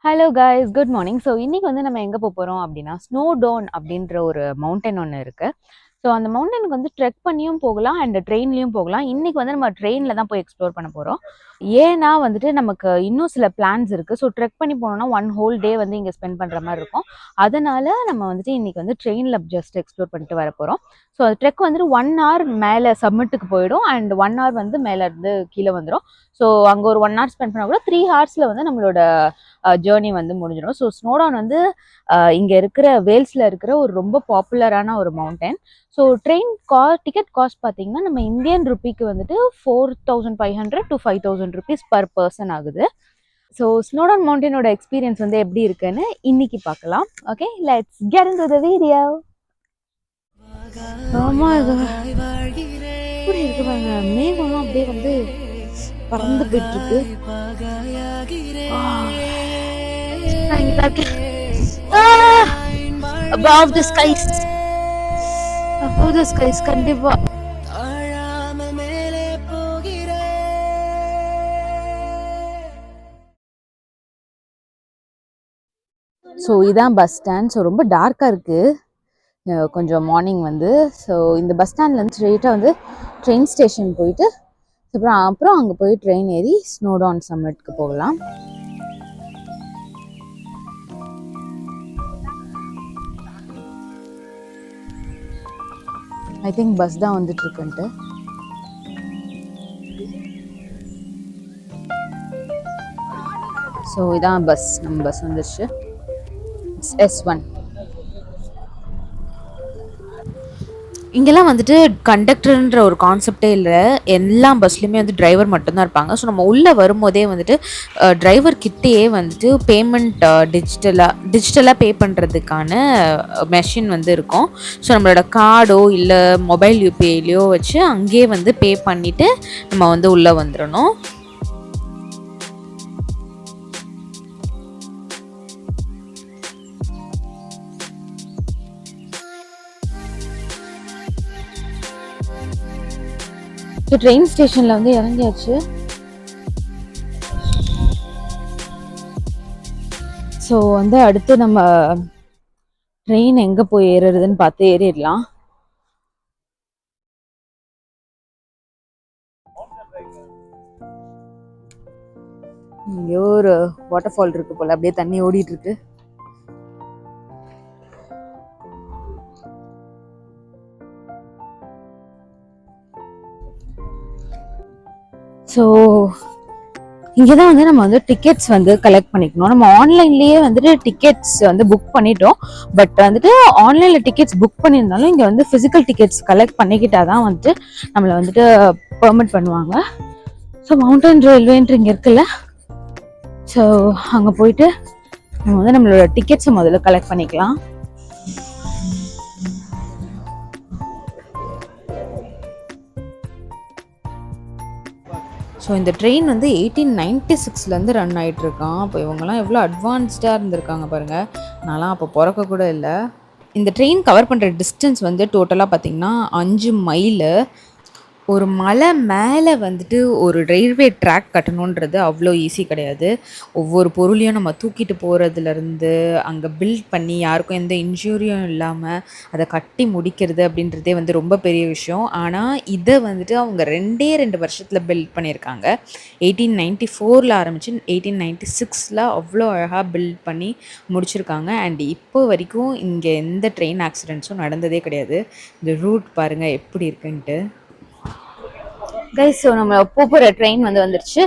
Hello guys, good morning. So இன்னைக்கு வந்து நம்ம எங்கே போகிறோம் அப்படின்னா, ஸ்னோ டோன் அப்படின்ற ஒரு மவுண்டன் ஒன்று இருக்கு. ஸோ அந்த மவுண்டனுக்கு வந்து ட்ரெக் பண்ணியும் போகலாம் அண்ட் ட்ரெயின்லையும் போகலாம். இன்னைக்கு வந்து நம்ம ட்ரெயினில் தான் போய் எக்ஸ்ப்ளோர் பண்ண போகிறோம். ஏன்னா வந்துட்டு நமக்கு இன்னும் சில பிளான்ஸ் இருக்குது. ஸோ ட்ரெக் பண்ணி போனோம்னா ஒன் ஹோல் டே வந்து இங்கே ஸ்பெண்ட் பண்ணுற மாதிரி இருக்கும். அதனால நம்ம வந்துட்டு இன்னைக்கு வந்து ட்ரெயினில் ஜஸ்ட் எக்ஸ்ப்ளோர் பண்ணிட்டு வர போகிறோம். ஸோ அது ட்ரெக் வந்துட்டு 1 hour மேலே சம்மிட்டுக்கு போயிடும் அண்ட் 1 hour வந்து மேலே இருந்து கீழே வந்துடும். ஸோ அங்கே ஒரு 1 hour ஸ்பெண்ட் பண்ணால் கூட 3 hours வந்து நம்மளோட ஜேர்னி வந்து முடிஞ்சிடும். ஸோ ஸ்னோடான் வந்து இங்கே இருக்கிற வேல்ஸில் இருக்கிற ஒரு ரொம்ப பாப்புலரான ஒரு mountain. So train ticket cost பார்த்தீங்கன்னா நம்ம இந்தியன் ருப்பிக்கு வந்துட்டு 4500 to 5000 rupees per person ஆகுது. ஸோ ஸ்னோடான் மவுண்டனோட எக்ஸ்பீரியன்ஸ் வந்து எப்படி இருக்குன்னு இன்னைக்கு பார்க்கலாம். Okay, let's get into the video. ஆமா, இப்படி இருக்கு பாருங்க, மேகம்லாம் அப்படியே வந்து பறந்து போயிட்டு இருக்கு. Above the skies, above the skies, கண்டிப்பா. ஸோ இதான் பஸ் ஸ்டாண்ட். ஸோ ரொம்ப டார்க்காக இருக்குது கொஞ்சம் மார்னிங் வந்து. ஸோ இந்த பஸ் ஸ்டாண்ட்லேருந்து ஸ்ட்ரெயிட்டாக வந்து ட்ரெயின் ஸ்டேஷன் போயிட்டு அப்புறம் அங்கே போய் ட்ரெயின் ஏறி ஸ்னோடான் சம்மிட்க்கு போகலாம். ஐ திங்க் பஸ் தான் வந்துட்டு இருக்குன்ட்டு. ஸோ இதான் பஸ், நம்ம பஸ் வந்துடுச்சு. S1. இங்கெல்லாம் வந்துட்டு கண்டக்டர்ன்ற ஒரு கான்செப்டே இல்லை. எல்லா பஸ்லேயுமே வந்து டிரைவர் மட்டும்தான் இருப்பாங்க. ஸோ நம்ம உள்ளே வரும்போதே வந்துட்டு டிரைவர் கிட்டேயே வந்துட்டு பேமெண்ட் டிஜிட்டலாக பே பண்ணுறதுக்கான மெஷின் வந்து இருக்கும். ஸோ நம்மளோட கார்டோ இல்லை மொபைல் யூபிஐலையோ வச்சு அங்கேயே வந்து பே பண்ணிவிட்டு நம்ம வந்து உள்ளே வந்துடணும். ட்ரெயின் ஸ்டேஷன்ல வந்து இறங்கியாச்சு. ஸோ வந்து அடுத்து நம்ம ட்ரெயின் எங்க போய் ஏறுறதுன்னு பார்த்து ஏறிடலாம். இங்கே ஒரு வாட்டர் ஃபால் இருக்கு போல, அப்படியே தண்ணி ஓடிட்டு இருக்கு. ஸோ இங்கே தான் வந்து நம்ம வந்து டிக்கெட்ஸ் வந்து கலெக்ட் பண்ணிக்கணும். நம்ம ஆன்லைன்லேயே வந்துட்டு டிக்கெட்ஸ் வந்து புக் பண்ணிட்டோம். பட் வந்துட்டு ஆன்லைனில் டிக்கெட்ஸ் புக் பண்ணியிருந்தாலும் இங்கே வந்து ஃபிசிக்கல் டிக்கெட்ஸ் கலெக்ட் பண்ணிக்கிட்டா தான் வந்துட்டு நம்மளை வந்துட்டு பெர்மிட் பண்ணுவாங்க. ஸோ மவுண்டன் ரயில்வேன்ற இங்கே இருக்குல்ல, ஸோ அங்கே போயிட்டு நம்ம வந்து நம்மளோட டிக்கெட்ஸை முதல்ல கலெக்ட் பண்ணிக்கலாம். ஸோ இந்த ட்ரெயின் வந்து 1896 ரன் ஆகிட்டுருக்கான். அப்போ இவங்கெல்லாம் எவ்வளோ அட்வான்ஸ்டாக இருந்திருக்காங்க பாருங்கள். நான்லாம் அப்போ பிறக்க கூட இல்லை. இந்த ட்ரெயின் கவர் பண்ணுற டிஸ்டன்ஸ் வந்து டோட்டலாக பார்த்திங்கன்னா 5 மைலு. ஒரு மலை மேலே வந்துட்டு ஒரு ரயில்வே ட்ராக் கட்டணுன்றது அவ்வளோ ஈஸி கிடையாது. ஒவ்வொரு பொருளையும் நம்ம தூக்கிட்டு போகிறதுலேருந்து அங்கே பில்ட் பண்ணி யாருக்கும் எந்த இன்ஜூரியும் இல்லாமல் அதை கட்டி முடிக்கிறது அப்படின்றதே வந்து ரொம்ப பெரிய விஷயம். ஆனால் இதை வந்துட்டு அவங்க 2 வருஷத்தில் பில்ட் பண்ணியிருக்காங்க. 1894 ஆரம்பித்து 1896 அவ்வளோ அழகாக பில்ட் பண்ணி முடிச்சிருக்காங்க. அண்ட் இப்போ வரைக்கும் இங்கே எந்த ட்ரெயின் ஆக்சிடெண்ட்ஸும் நடந்ததே கிடையாது. இந்த ரூட் பாருங்கள் எப்படி இருக்குன்ட்டு. கைஸ், ஸோ நம்ம போகிற ட்ரெயின் வந்து வந்துருச்சு.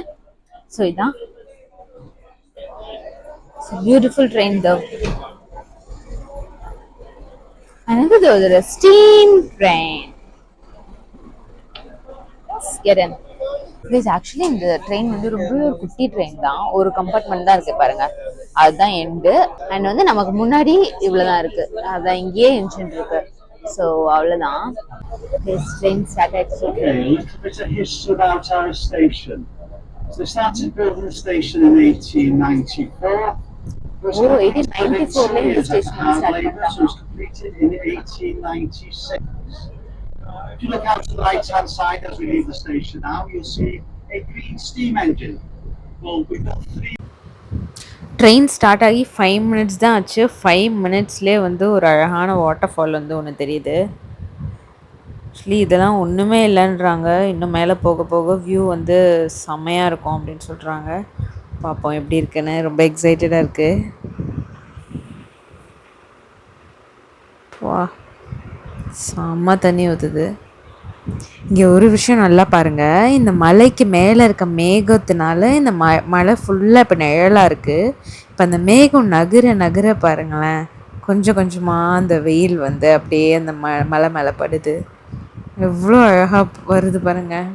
ஸோ இதான் பியூட்டிஃபுல் ட்ரெயின் தோ. அனதர் ஒரு ஸ்டீம் ட்ரெயின். கைஸ், ஆக்சுவலி இந்த ட்ரெயின் வந்து ரொம்ப ஒரு குட்டி ட்ரெயின் தான். ஒரு கம்பார்ட்மெண்ட் தான் இருக்கு பாருங்க, அதுதான் எண்டு. அண்ட் வந்து நமக்கு முன்னாடி இவ்வளவுதான் இருக்கு, அதான் இங்கேயே இன்ஜின் இருக்கு. ஸோ அவ்வளோதான். ட்ரெயின் ஸ்டார்ட் ஆயிடுச்சு. It's a history about our station. So they started building the station in 1894. Oh, 1894 இந்த ஸ்டேஷன் ஸ்டார்ட் பண்ணாங்க. It was completed in 1896. If you look out to the right hand side as we leave the station now, you'll see a green steam engine. Well, we've got 3 train start ஆகி 5 minutes தான் ஆச்சு. 5 மினிட்ஸ்லேயே வந்து ஒரு அழகான water fall வந்து ஒன்று தெரியுது. Actually இதெல்லாம் ஒன்றுமே இல்லைன்றாங்க. இன்னும் மேலே போக போக வியூ வந்து செம்மையாக இருக்கும் அப்படின்னு சொல்கிறாங்க. பார்ப்போம் எப்படி இருக்குன்னு. ரொம்ப எக்ஸைட்டடாக இருக்குது. வா, செம்ம தண்ணி ஊற்றுது. இங்கே ஒரு விஷயம் நல்லா பாருங்கள். இந்த மலைக்கு மேலே இருக்க மேகத்தினால இந்த மலை ஃபுல்லாக இப்போ நிழலாக இருக்குது. இப்போ அந்த மேகம் நகர நகர பாருங்களேன், கொஞ்சம் கொஞ்சமாக அந்த வெயில் வந்து அப்படியே அந்த மலை மேலே படுது. எவ்வளோ அழகாக வருது பாருங்கள்.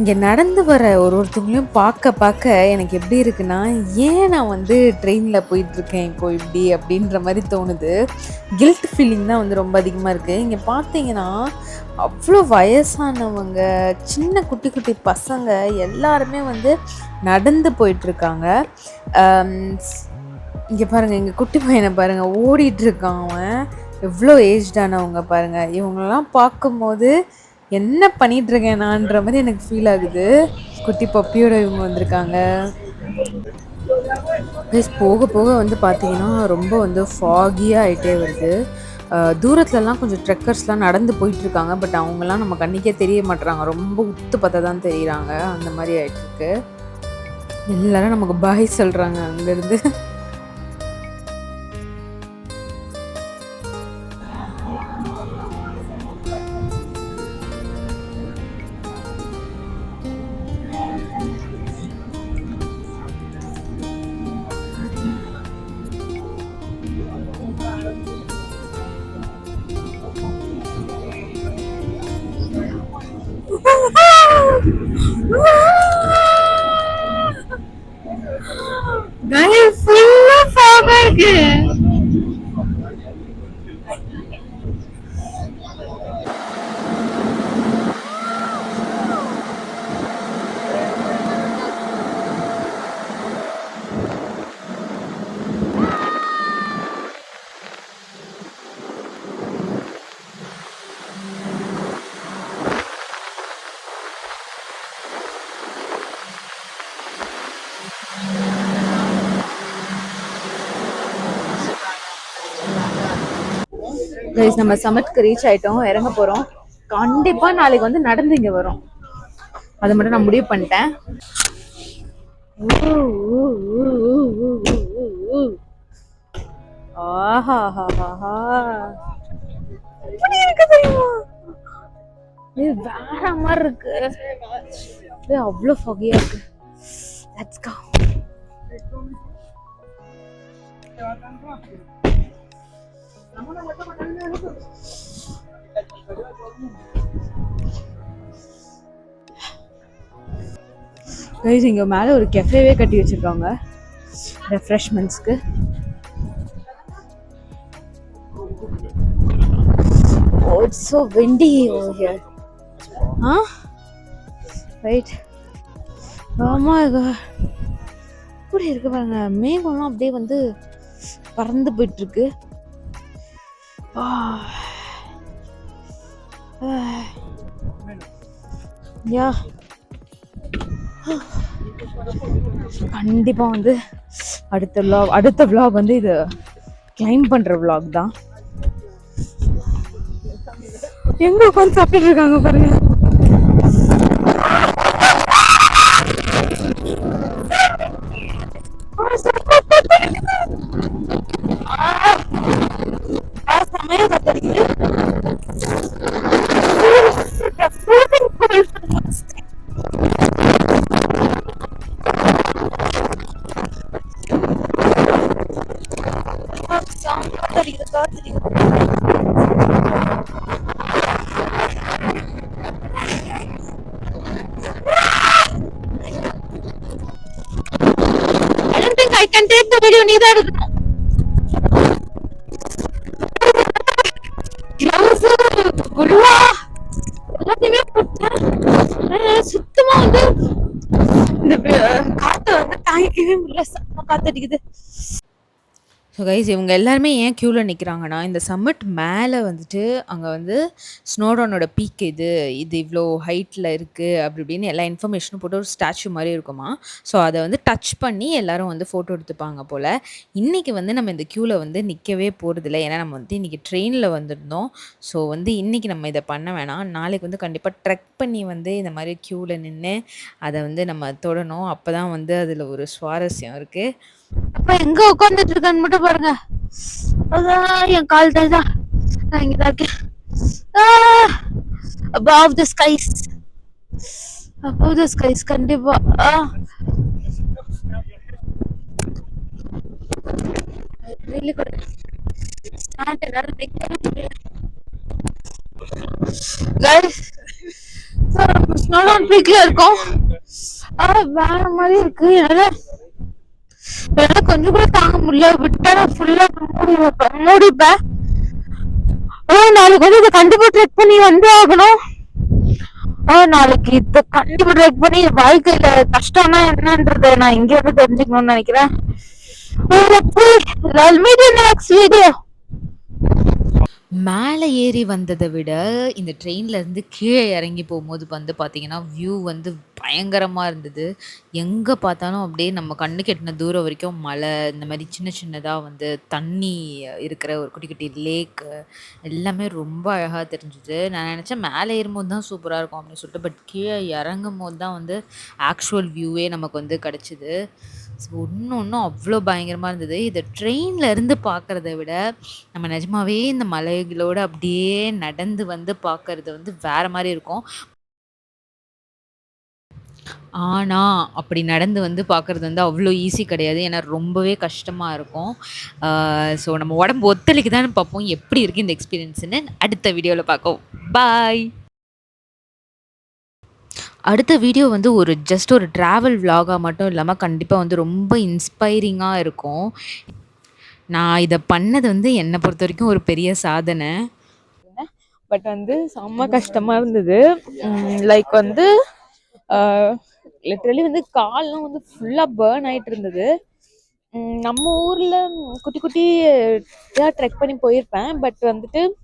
இங்கே நடந்து வர ஒருத்தவங்களையும் பார்க்க எனக்கு எப்படி இருக்குன்னா, ஏன் நான் வந்து ட்ரெயினில் போயிட்டுருக்கேன் இப்போ இப்படி அப்படின்ற மாதிரி தோணுது. கில்ட் ஃபீலிங் தான் வந்து ரொம்ப அதிகமாக இருக்குது. இங்கே பார்த்தீங்கன்னா அவ்வளோ வயசானவங்க, சின்ன குட்டி குட்டி பசங்க எல்லாருமே வந்து நடந்து போயிட்டுருக்காங்க. இங்கே பாருங்கள், இங்கே குட்டி பையனை பாருங்கள், ஓடிட்டுருக்கான் அவன். எவ்வளோ ஏஜ்டானவங்க பாருங்கள். இவங்களெல்லாம் பார்க்கும்போது என்ன பண்ணிகிட்ருக்கேன் நான்ற மாதிரி எனக்கு ஃபீல் ஆகுது. குட்டி பப்பியோட இவங்க வந்திருக்காங்க. போக போக வந்து பார்த்தீங்கன்னா ரொம்ப வந்து ஃபாகியாக ஆகிட்டே வருது. தூரத்துலலாம் கொஞ்சம் ட்ரெக்கர்ஸ்லாம் நடந்து போயிட்டுருக்காங்க. பட் அவங்கெல்லாம் நம்ம கண்ணிக்கே தெரிய மாட்டுறாங்க. ரொம்ப உத்து பார்த்தா தான் தெரியுறாங்க. அந்த மாதிரி ஆகிட்டுருக்கு. எல்லோரும் நமக்கு பாய் சொல்கிறாங்க அங்கேருந்து. கைஸ், நம்ம சமத்துக்கு ரீச் ஆயிட்டோம், இறங்க போறோம். கண்டிப்பா நாளைக்கு வந்து நடந்து இங்க வரும். அதை மட்டும் நான் முடிவு பண்ணிட்டேன். வேற மாதிரி இருக்கு. அவ்வளவு ஃபகியா இருக்கு. Let's go. கைஸ், இங்க மேல ஒரு கெஃபேவே கட்டி வச்சிருக்காங்க ரெஃப்ரெஷ்மெண்ட்ஸ்க்கு. Oh, it's so windy over here. Huh? Right. Oh my god. இப்படி இருக்கு பாருங்க, மேகம்லாம் அப்படியே வந்து பறந்து போயிட்டு இருக்கு. யா, கண்டிப்பா வந்து அடுத்த vlog வந்து இது கிளைம் பண்ற vlog தான். எங்க உட்காந்து சாப்பிட்டு இருக்காங்க பாருங்க. I don't think I can take the video. நீ தான் எடுக்கணும். Gloves, குல்லா எல்லாத்தையுமே போட்டேன். சுத்தமா வந்து இந்த காத்து வந்து தாங்கிக்கவே முடியல. செம்ம காத்தடிக்குது. ஸோ கைஸ் இவங்க எல்லாருமே ஏன் க்யூவில் நிற்கிறாங்கன்னா, இந்த சம்மிட் மேலே வந்துட்டு அங்கே வந்து ஸ்னோடோனோட பீக் இது இவ்வளோ ஹைட்டில் இருக்குது அப்படி இப்படின்னு எல்லா இன்ஃபர்மேஷனும் போட்டு ஒரு ஸ்டாச்சு மாதிரி இருக்குமா. ஸோ அதை வந்து டச் பண்ணி எல்லாரும் வந்து ஃபோட்டோ எடுத்துப்பாங்க போல். இன்றைக்கி வந்து நம்ம இந்த க்யூவில் வந்து நிற்கவே போகிறதில்ல. ஏன்னா நம்ம வந்து இன்றைக்கி ட்ரெயினில் வந்திருந்தோம். ஸோ வந்து இன்றைக்கி நம்ம இதை பண்ண வேணாம். நாளைக்கு வந்து கண்டிப்பாக ட்ரெக் பண்ணி வந்து இந்த மாதிரி க்யூவில் நின்று அதை வந்து நம்ம தொடணும். அப்போ தான் வந்து அதில் ஒரு சுவாரஸ்யம் இருக்குது. அப்ப எங்க உட்காந்துட்டு இருக்கான்னு மட்டும் பாருங்க. அதான் என் கால் தான். நான் இங்கதான் இருக்கேன். above the skies. above the skies கண்டிப்பா. really good. Stand எல்லாரும் நிக்கவே முடியல. guys, ஸ்னோடான் பீக்ல இருக்கோம். வேற மாதிரி இருக்கு. என்னால கொஞ்சம் கூட தாங்க முடியல. விட்டா ஃபுல்லா மூடிப்பேன். நாளைக்கு வந்து இதை கண்டிப்பா ட்ரெக் பண்ணி வந்து ஆகணும். நாளைக்கு இதை கண்டிப்பா ட்ரெக் பண்ணி வாழ்க்கையில கஷ்டம்னா என்னன்றத நான் இங்க இருந்து தெரிஞ்சுக்கணும்னு நினைக்கிறேன். Next video. மேலே ஏறி வந்ததை விட இந்த ட்ரெயின்லேருந்து கீழே இறங்கி போகும்போது வந்து பார்த்திங்கன்னா வியூ வந்து பயங்கரமாக இருந்தது. எங்கே பார்த்தாலும் அப்படியே நம்ம கண்ணுக்கு எட்டின தூரம் வரைக்கும் மலை, இந்த மாதிரி சின்ன சின்னதாக வந்து தண்ணி இருக்கிற ஒரு குட்டி குட்டி லேக்கு எல்லாமே ரொம்ப அழகாக தெரிஞ்சுது. நான் நினச்சேன் மேலே ஏறும்போது தான் சூப்பராக இருக்கும் அப்படின்னு சொல்லிட்டு. பட் கீழே இறங்கும் போது தான் வந்து ஆக்சுவல் வியூவே நமக்கு வந்து கிடச்சிது. ஸோ ஒன்றும் அவ்வளோ பயங்கரமாக இருந்தது. இதை ட்ரெயினில் இருந்து பார்க்குறத விட நம்ம நிஜமாவே இந்த மலைகளோடு அப்படியே நடந்து வந்து பார்க்குறது வந்து வேறு மாதிரி இருக்கும். ஆனால் அப்படி நடந்து வந்து பார்க்குறது வந்து அவ்வளோ ஈஸி கிடையாது. ஏன்னா ரொம்பவே கஷ்டமாக இருக்கும். ஸோ நம்ம உடம்பு ஒத்துழைக்கு தான் பார்ப்போம் எப்படி இருக்குது இந்த எக்ஸ்பீரியன்ஸுன்னு. அடுத்த வீடியோவில் பார்ப்போம். பாய். அடுத்த வீடியோ வந்து ஜஸ்ட் ஒரு ட்ராவல் விலாகாக மட்டும் இல்லாமல் கண்டிப்பாக வந்து ரொம்ப இன்ஸ்பைரிங்காக இருக்கும். நான் இதை பண்ணது வந்து என்னை பொறுத்த வரைக்கும் ஒரு பெரிய சாதனை. பட் வந்து செம்ம கஷ்டமா இருந்தது. லைக் வந்து லிட்ரலி வந்து கால்லாம் வந்து ஃபுல்லா பேர்ன் ஆயிட்டு இருந்தது. நம்ம ஊர்ல குட்டி குட்டி ட்ரெக் பண்ணி போயிருப்பேன். பட் வந்துட்டு